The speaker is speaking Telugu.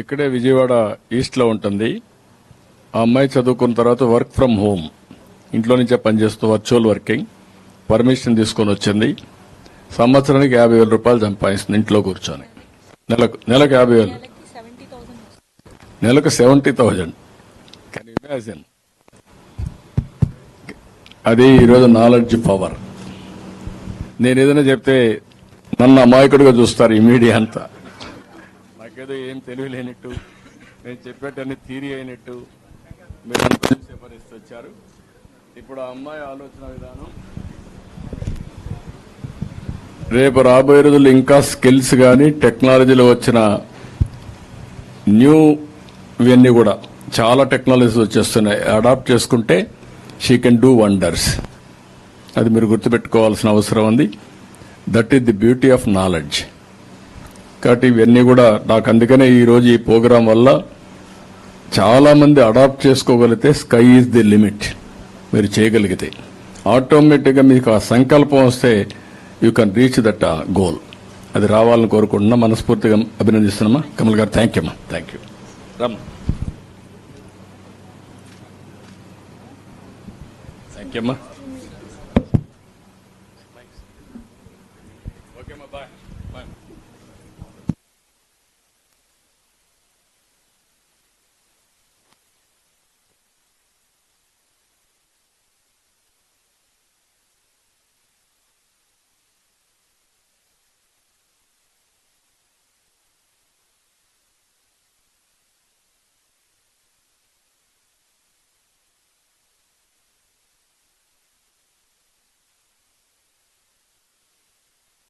ఇక్కడే విజయవాడ ఈస్ట్లో ఉంటుంది. ఆ అమ్మాయి చదువుకున్న తర్వాత వర్క్ ఫ్రమ్ హోమ్, ఇంట్లో నుంచే పనిచేస్తూ వర్చువల్ వర్కింగ్ పర్మిషన్ తీసుకొని వచ్చింది. సంవత్సరానికి 50,000 రూపాయలు సంపాదిస్తుంది ఇంట్లో కూర్చొని. నెలకు 50,000, నెలకు 70,000. Can you imagine? అది ఈరోజు నాలెడ్జ్ పవర్. నేను ఏదైనా చెప్తే నన్ను అమాయకుడిగా చూస్తారు ఈ మీడియా అంతా. నాకేదో ఏం తెలియలేనట్టు, నేను చెప్పేటన్ని థీరీ అయినట్టు మీరు అనుకునే పరిస్థితి వచ్చారు. ఇప్పుడు ఆ అమ్మాయి ఆలోచన విధానం రేపు రాబోయే రోజుల్లో ఇంకా స్కిల్స్ కానీ టెక్నాలజీలో వచ్చిన న్యూ ఇవన్నీ కూడా చాలా టెక్నాలజీస్ వచ్చేస్తున్నాయి. అడాప్ట్ చేసుకుంటే షీ కెన్ డూ వండర్స్. అది మీరు గుర్తుపెట్టుకోవాల్సిన అవసరం ఉంది. That is the beauty of knowledge. కాబట్టి ఇవన్నీ కూడా నాకు అందుకనే ఈరోజు ఈ ప్రోగ్రాం వల్ల చాలా మంది అడాప్ట్ చేసుకోగలిగితే స్కై ఈజ్ ది లిమిట్. మీరు చేయగలిగితే ఆటోమేటిక్గా మీకు ఆ సంకల్పం వస్తే you can reach that goal. అది రావాలని కోరుకుంటున్నా, మనస్ఫూర్తిగా అభినందిస్తున్నామా. కమల్ గారు థ్యాంక్ యూ అమ్మా. Thank you. Rum thank you అమ్మా.